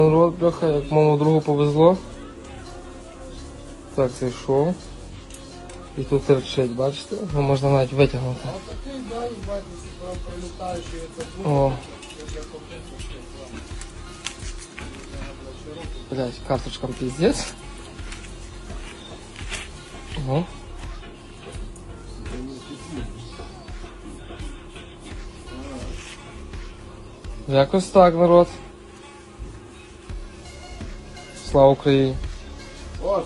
Народ, бляха, як моєму другу повезло. Так, зайшов. І тут терчить, бачите? Ну, можна навіть витягнути. А такий, да, бачиш, прям прилітаючий, це О. Блять, карточка пиздец. Ого. Якось так, народ. Слава Україні. О,